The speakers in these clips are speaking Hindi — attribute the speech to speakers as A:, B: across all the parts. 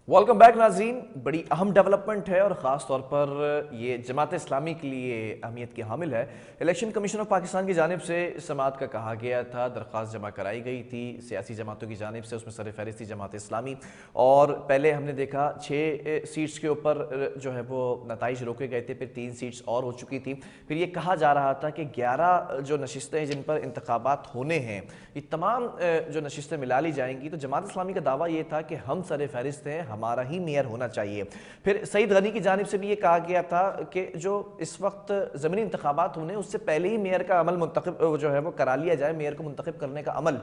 A: वेलकम बैक नाजरीन। बड़ी अहम डेवलपमेंट है और ख़ास तौर पर ये जमात इस्लामी के लिए अहमियत की हामिल है। इलेक्शन कमीशन ऑफ पाकिस्तान की जानिब से इस समात का कहा गया था, दरख्वास्त जमा कराई गई थी सियासी जमातों की जानिब से, उसमें सर फहरिस्त थी जमात इस्लामी। और पहले हमने देखा 6 सीट्स के ऊपर जो है वो नताइज रोके गए थे, फिर 3 सीट्स और हो चुकी थी। फिर ये कहा जा रहा था कि 11 जो नशिस्तें हैं जिन पर इंतखाबात होने हैं, ये तमाम जो नशिस्तें मिला ली जाएंगी। तो जमात इस्लामी का दावा ये था कि हम सर फहरिस्त हैं, हमारा ही मेयर होना चाहिए। फिर सईद गनी की जानिब से भी ये कहा गया था कि जो इस वक्त ज़मीनी इंतखाबात होने उससे पहले ही मेयर का अमल मुंतखब जो है वो करा लिया जाए, मेयर को मुंतखब करने का अमल।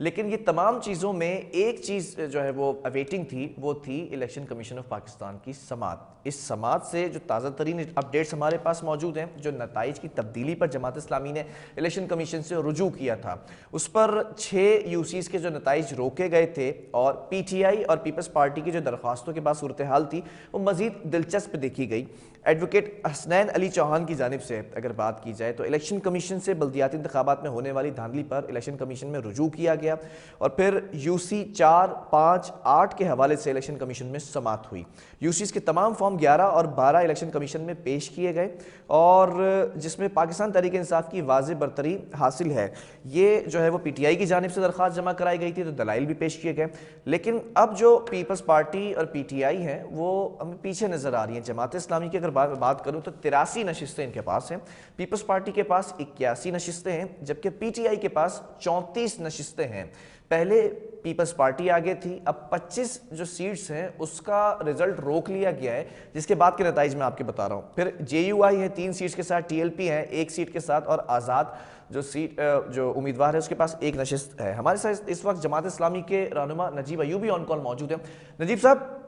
A: लेकिन ये तमाम चीज़ों में एक चीज़ जो है वो अवेटिंग थी, वो थी इलेक्शन कमीशन ऑफ पाकिस्तान की समात। इस समात से जो ताज़ा तरीन अपडेट्स हमारे पास मौजूद हैं, जो नताइज की तब्दीली पर जमात इस्लामी ने इलेक्शन कमीशन से रुजू किया था, उस पर 6 यूसीज़ के जो नताइज रोके गए थे और PTI और पीपल्स पार्टी की जो दरख्वास्तों के बाद सूरत हाल थी वो मज़ीद दिलचस्प देखी गई। एडवोकेट हसनैन अली चौहान की जानिब से अगर बात की जाए तो इलेक्शन कमीशन से बल्दियाती इंतखाबात में होने वाली धांधली पर इलेक्शन कमीशन में रुजू किया गया और फिर UC 4, 5, 8 के हवाले से इलेक्शन कमीशन में समात हुई। यूसीज के तमाम फॉर्म 11 और 12 इलेक्शन कमीशन में पेश किए गए और जिसमें पाकिस्तान तहरीक इंसाफ की वाज़ेह बरतरी हासिल है। ये जो है वो PTI की जानिब से दरख्वास्त जमा कराई गई थी, तो दलाइल भी पेश किए गए। लेकिन अब जो पीपल्स पार्टी और PTI हैं वो हमें पीछे नजर आ रही हैं। जमात इस्लामी की अगर बात करूं तो 83 नशिस्तें इनके पास हैं, पीपल्स पार्टी के पास 81 नशिस्तें हैं, जबकि PTI के पास 34 नशिस्तें हैं। पहले पीपल्स पार्टी आगे थी, अब 25 जो सीट्स हैं उसका रिजल्ट रोक लिया गया है, जिसके बाद के नताइज मैं आपके बता रहा हूं। फिर JUI है 3 सीट्स के साथ, TLP है 1 सीट के साथ और आज़ाद जो उम्मीदवार है उसके पास 1 नशिस्त है। हमारे साथ इस वक्त जमात इस्लामी के रहनुमा नजीब अयूबी ऑन कॉल मौजूद है। नजीब साहब,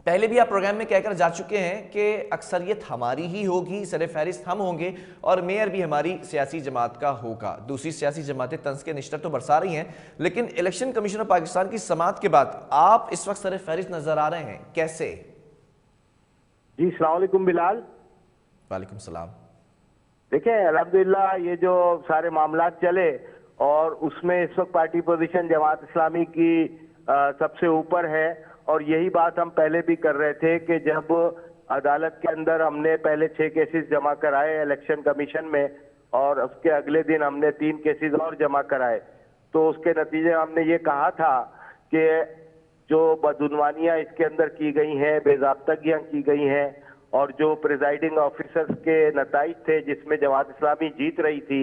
A: पहले भी आप प्रोग्राम में कहकर जा चुके हैं कि अक्सरियत हमारी ही होगी, सर फहरिस्त हम होंगे और मेयर भी हमारी सियासी जमात का होगा। दूसरी सियासी जमातें तंज के निश्तर तो बरसा रही हैं, लेकिन इलेक्शन कमीशन ऑफ पाकिस्तान की समात के बाद आप इस वक्त सर फहरिस्त नजर आ रहे हैं, कैसे?
B: जी अस्सलाम वालेकुम बिलाल।
A: वालेकुम सलाम।
B: देखिए अल्हम्दुलिल्लाह ये जो सारे मामला चले और उसमें इस वक्त पार्टी पोजीशन जमात इस्लामी की सबसे ऊपर है और यही बात हम पहले भी कर रहे थे कि जब अदालत के अंदर हमने पहले 6 केसेस जमा कराए इलेक्शन कमीशन में और उसके अगले दिन हमने 3 केसेस और जमा कराए, तो उसके नतीजे हमने ये कहा था कि जो बदउनवानियां इसके अंदर की गई हैं, बेज़ाब्तगियां की गई हैं और जो प्रिजाइडिंग ऑफिसर्स के नताइज थे जिसमें जमात इस्लामी जीत रही थी,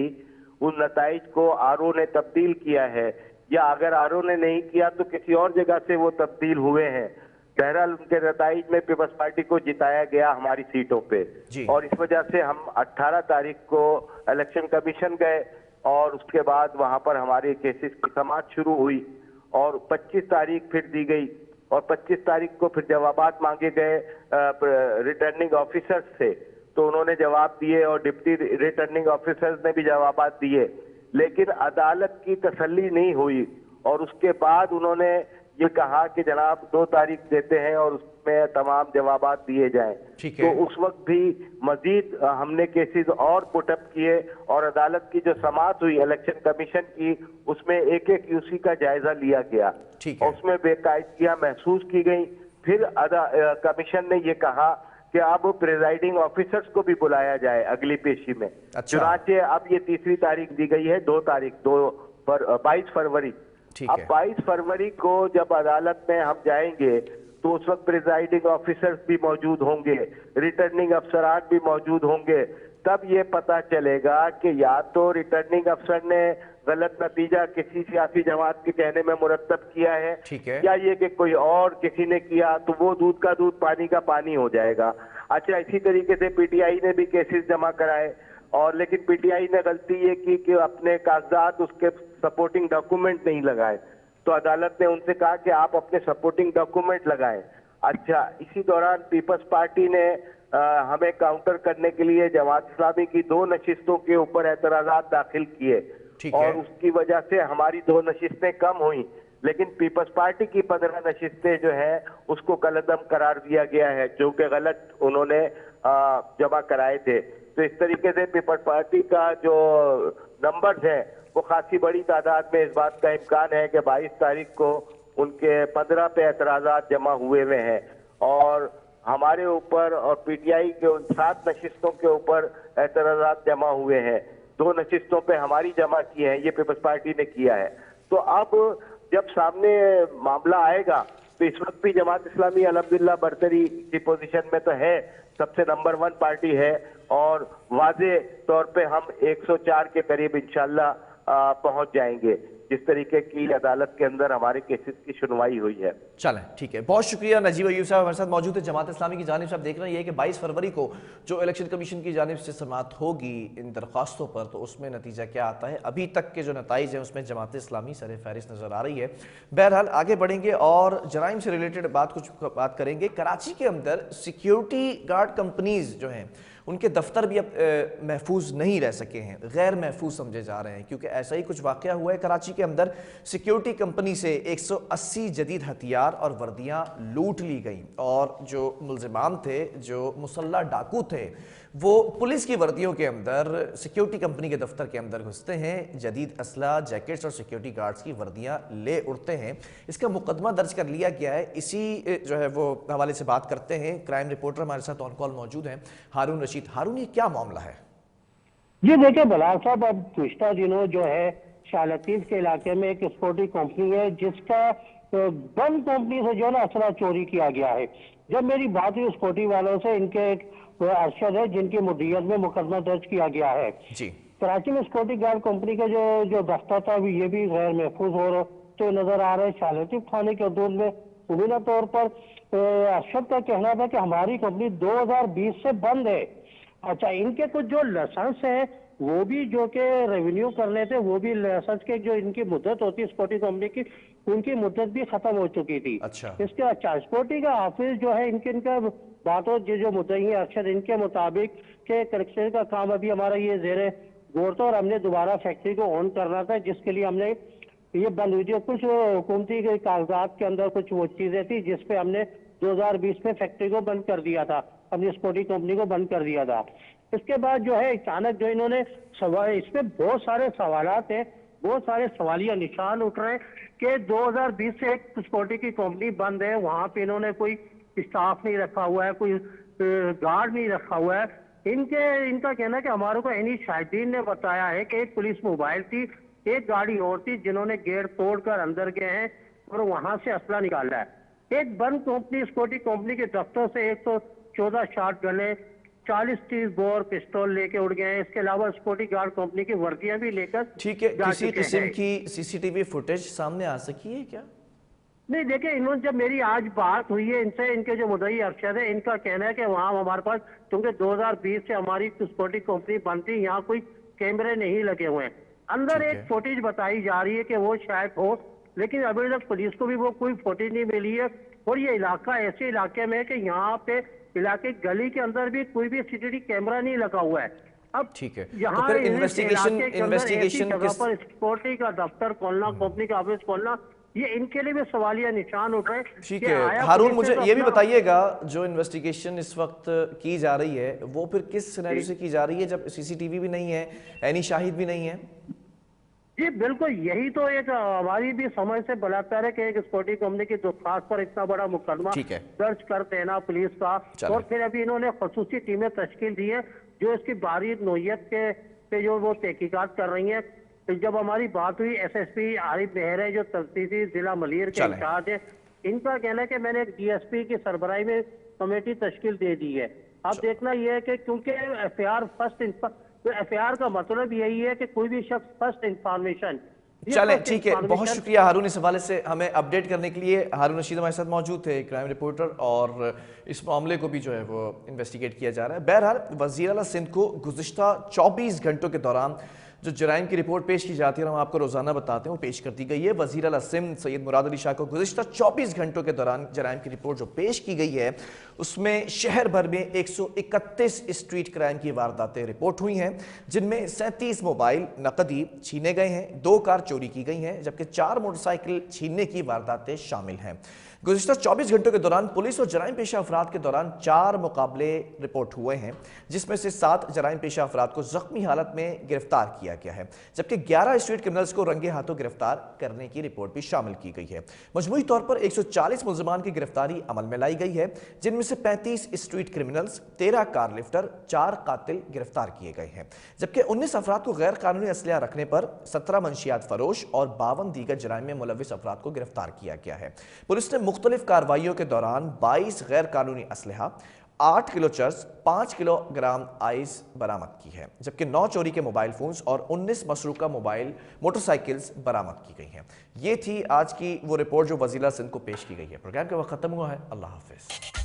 B: उन नताइज को RO ने तब्दील किया है, या अगर RO ने नहीं किया तो किसी और जगह से वो तब्दील हुए हैं। बहरहाल उनके नताइज में पीपल्स पार्टी को जिताया गया हमारी सीटों पे और इस वजह से हम 18 तारीख को इलेक्शन कमीशन गए और उसके बाद वहां पर हमारे केसेस की समाअत शुरू हुई और 25 तारीख फिर दी गई और 25 तारीख को फिर जवाबात मांगे गए रिटर्निंग ऑफिसर्स से, तो उन्होंने जवाब दिए और डिप्टी रिटर्निंग ऑफिसर्स ने भी जवाबात दिए, लेकिन अदालत की तसल्ली नहीं हुई और उसके बाद उन्होंने ये कहा कि जनाब 2 तारीख देते हैं और उसमें तमाम जवाबात दिए जाएं। तो उस वक्त भी मजीद हमने केसेस और पुटअप किए और अदालत की जो समाअत हुई इलेक्शन कमीशन की उसमें एक यूसी का जायजा लिया गया और उसमें बेकायदगियां महसूस की गई। फिर कमीशन ने ये कहा कि अब प्रिजाइडिंग ऑफिसर्स को भी बुलाया जाए अगली पेशी में। चुनाचे अब ये 3री तारीख दी गई है, 22 फरवरी। अब 22 फरवरी को जब अदालत में हम जाएंगे तो उस वक्त प्रिजाइडिंग ऑफिसर्स भी मौजूद होंगे, रिटर्निंग अफसरान भी मौजूद होंगे, तब ये पता चलेगा कि या तो रिटर्निंग अफसर ने गलत नतीजा किसी सियासी जमात के कहने में मुरतब किया है या ये कि कोई और किसी ने किया, तो वो दूध का दूध पानी का पानी हो जाएगा। अच्छा, इसी तरीके से PTI ने भी केसेस जमा कराए और लेकिन PTI ने गलती ये की कि अपने कागजात उसके सपोर्टिंग डॉक्यूमेंट नहीं लगाए, तो अदालत ने उनसे कहा कि आप अपने सपोर्टिंग डॉक्यूमेंट लगाएं। अच्छा, इसी दौरान पीपल्स पार्टी ने हमें काउंटर करने के लिए जमात इस्लामी की 2 नशिस्तों के ऊपर एतराजात दाखिल किए और उसकी वजह से हमारी 2 नशिस्तें कम हुई, लेकिन पीपल्स पार्टी की 15 नशिस्तें जो है उसको कलअदम करार दिया गया है, जो कि गलत उन्होंने जमा कराए थे। तो इस तरीके से पीपल्स पार्टी का जो नंबर्स है वो खासी बड़ी तादाद में इस बात का इम्कान है कि 22 तारीख को उनके 15 पे एतराजात जमा हुए हुए हैं और हमारे ऊपर और पीटीआई के उन 7 नशिस्तों के ऊपर एतराजात जमा हुए हैं। 2 नशिस्तों पे हमारी जमा की है, ये पीपल्स पार्टी ने किया है। तो अब जब सामने मामला आएगा तो इस वक्त भी जमात इस्लामी अल्हम्दुलिल्लाह बरतरी की पोजीशन में तो है, सबसे नंबर 1 पार्टी है और वाजे तौर पे हम 104 के करीब इंशाल्लाह पहुंच जाएंगे, जिस तरीके की अदालत के अंदर हमारे केसेस की सुनवाई हुई है।
A: चलें, ठीक है, बहुत शुक्रिया। नजीब अयूब साहब हमारे साथ मौजूद है। जमात इस्लामी की जानिब से आप देख रहे हैं कि 22 फरवरी को जो इलेक्शन कमीशन की जानिब से समाअत होगी इन दरख्वास्तों पर, तो उसमें नतीजा क्या आता है। अभी तक के जो नताइज हैं उसमें जमात इस्लामी सर फहरिस्त नज़र आ रही है। बहरहाल आगे बढ़ेंगे और जराइम से रिलेटेड बात करेंगे। कराची के अंदर सिक्योरिटी गार्ड कंपनीज जो हैं उनके दफ्तर भी अब महफूज नहीं रह सके हैं, गैर महफूज समझे जा रहे हैं, क्योंकि ऐसा ही कुछ वाक़या हुआ है। कराची के अंदर सिक्योरिटी कंपनी से 180 जदीद हथियार और वर्दियां लूट ली गई और जो मुल्ज़िमान थे, जो मुसल्लह डाकू थे, वो पुलिस की वर्दियों के अंदर सिक्योरिटी कंपनी के दफ्तर के अंदर घुसते हैं, जदीद असला, जैकेट्स और सिक्योरिटी गार्ड्स की वर्दियां ले उड़ते हैं। इसका मुकदमा दर्ज कर लिया गया है। इसी जो है वो हवाले से बात करते हैं। क्राइम रिपोर्टर हमारे साथ ऑन कॉल मौजूद हैं, हारून रशीद। हारून, ये क्या मामला है?
C: जी देखिए बलाल साहब, अब पिछले दिनों जो है शालतीफ के इलाके में एक सिक्योरिटी कंपनी है जिसका बंद कंपनी से जो है ना असला चोरी किया गया है। जब मेरी बात हुई सिक्योरिटी वालों से, इनके एक अरशद है जिनकी मुद्दत में मुकदमा दर्ज किया गया है
A: जी।
C: कराची में सिक्योरिटी गार्ड कंपनी का जो दफ्तर था ये भी गैर महफूज हो तो नजर आ रहा है। शालतीफ थाने के हदूद में मुबीना तौर पर अरशद का कहना था कि हमारी कंपनी 2020 से बंद है। अच्छा, इनके कुछ जो लाइसेंस है वो भी जो के रेवेन्यू करने थे, वो भी लाइसेंस के जो इनकी मुद्दत होती है सिक्योरिटी कंपनी की, उनकी मुद्दत भी खत्म हो चुकी थी।
A: अच्छा।
C: इसके अच्छा सिक्योरिटी का ऑफिस जो है इनका बातों जो मुद्दई है अरशद, इनके मुताबिक के करेक्शन का काम अभी हमारा ये जेरे गौर था और हमने दोबारा फैक्ट्री को ऑन करना था, जिसके लिए हमने ये बंद हुई थी। कुछ हुकूमती के कागजात के अंदर कुछ वो चीजें थी जिसपे हमने 2020 में फैक्ट्री को बंद कर दिया था, अपनी सिक्योरिटी कंपनी को बंद कर दिया था। इसके बाद जो है अचानक जो इन्होंने इसमें बहुत सारे सवालात हैं, बहुत सारे सवालिया निशान उठ रहे हैं कि 2020 से एक सिक्योरिटी की कंपनी बंद है, वहां पे इन्होंने कोई स्टाफ नहीं रखा हुआ है, कोई गार्ड नहीं रखा हुआ है। इनका कहना है कि हमारे को एनी शाहिदीन ने बताया है कि एक पुलिस मोबाइल थी, एक गाड़ी और थी, जिन्होंने गेट तोड़कर अंदर गए हैं और वहां से असला निकाला है। एक बंद कंपनी सिक्योरिटी कंपनी के दफ्तर से 114 शॉट गने, 40-30 बोर पिस्तौल लेके उड़ गए हैं। इसके अलावा सिक्योरिटी गार्ड कंपनी की वर्दियां भी लेकर
A: ठीक है, किसी किस्म की सीसीटीवी फुटेज सामने आ सकी है क्या?
C: नहीं, देखिए इन्होंने जब मेरी आज बात हुई है इनसे, इनके जो मुद्दई अरशद है, इनका कहना है कि वहाँ हमारे पास, क्योंकि 2020 से हमारी सिक्योरिटी कंपनी बंद थी, यहाँ कोई कैमरे नहीं लगे हुए हैं। अंदर एक फुटेज बताई जा रही है कि वो शायद हो, लेकिन अभी तक पुलिस को भी वो कोई फुटेज नहीं मिली है। और ये इलाका ऐसे इलाके में है कि यहाँ पे इलाके गली के अंदर भी कोई भी सीसीटीवी कैमरा नहीं लगा हुआ है। अब
A: ठीक है,
C: यहाँ
A: तो फिर इन्वेस्टिगेशन
C: पर सिक्योरिटी का दफ्तर खोलना, कंपनी का ऑफिस खोलना, ये इनके लिए भी सवालिया निशान उठ रहे हैं।
A: ठीक है हारून, मुझे ये भी बताइएगा, जो इन्वेस्टिगेशन इस वक्त की जा रही है वो फिर किस सिनेरियो से की जा रही है, जब सीसीटीवी भी नहीं है, एनी शाहिद भी नहीं है?
C: जी बिल्कुल, यही तो एक हमारी भी समझ से बलात्कार है कि एक सिक्योरिटी कंपनी की दरख्वास्त पर इतना बड़ा मुकदमा दर्ज कर देना पुलिस का, और फिर अभी इन्होंने खसूसी टीमें तश्कील दी है जो इसकी बारीक नोयत के जो वो तहकीकात कर रही हैं। तो जब हमारी बात हुई एसएसपी आरिफ मेहर है जो तफ्तीशी जिला मलिर के इंचार्ज है, इनका कहना है कि मैंने एक डीएसपी की सरबराही में कमेटी तश्कील दे दी है। अब देखना यह है कि क्योंकि एफआईआर तो एफआईआर का मतलब यही है कि कोई भी शख्स फर्स्ट इंफॉर्मेशन।
A: चलें, ठीक है, बहुत शुक्रिया हारून इस हवाले से हमें अपडेट करने के लिए। हारून रशीद हमारे साथ मौजूद थे, क्राइम रिपोर्टर, और इस मामले को भी जो है वो इन्वेस्टिगेट किया जा रहा है। बहरहाल वज़ीर आला सिंध को गुज़िश्ता 24 घंटों के दौरान जो जराइम की रिपोर्ट पेश की जाती है, हम आपको रोजाना बताते हैं, वो पेश कर दी गई है। वज़ीर आला सिंध सैयद मुराद अली शाह को गुज़िश्ता 24 घंटों के दौरान जराइम की रिपोर्ट जो पेश की गई है उसमें शहर भर में 131 स्ट्रीट क्राइम की वारदातें रिपोर्ट हुई हैं, जिनमें 37 मोबाइल नकदी छीने गए हैं, 2 कार चोरी की गई हैं, जबकि 4 मोटरसाइकिल छीनने की वारदातें शामिल हैं। गुज़िश्ता 24 घंटों के दौरान पुलिस और जराइम पेशा अफराद के दौरान 4 मुकाबले रिपोर्ट हुए हैं, जिसमें से 7 जराइम पेशा अफराद को जख्मी हालत में गिरफ्तार किया गया है, जबकि 11 स्ट्रीट क्रिमिनल्स को रंगे हाथों गिरफ्तार करने की रिपोर्ट भी शामिल की गई है। मजमूई तौर पर 140 मुल्ज़िमान की गिरफ्तारी अमल में लाई गई है, जिनमें से 35 स्ट्रीट क्रिमिनल्स, 13 कार लिफ्टर, 4 कातिल गिरफ्तार किए गए हैं, जबकि 19 अफराद को गैर कानूनी असलहा रखने पर 17 मंशियात फरोश और 52 दीगर जराइम में मुलविस अफराद को गिरफ्तार किया गया है। पुलिस ने मुख्तलिफ कार्रवाइयों के दौरान 22 गैर कानूनी असलहा, 8 किलो चर्स, 5 किलोग्राम आइस बरामद की है, जबकि 9 चोरी के मोबाइल फोन्स और 19 मसरूका मोबाइल मोटरसाइकिल्स बरामद की गई हैं। ये थी आज की वो रिपोर्ट जो वजीला सिंध को पेश की गई है। प्रोग्राम का वक्त खत्म हुआ है। अल्लाह हाफिज।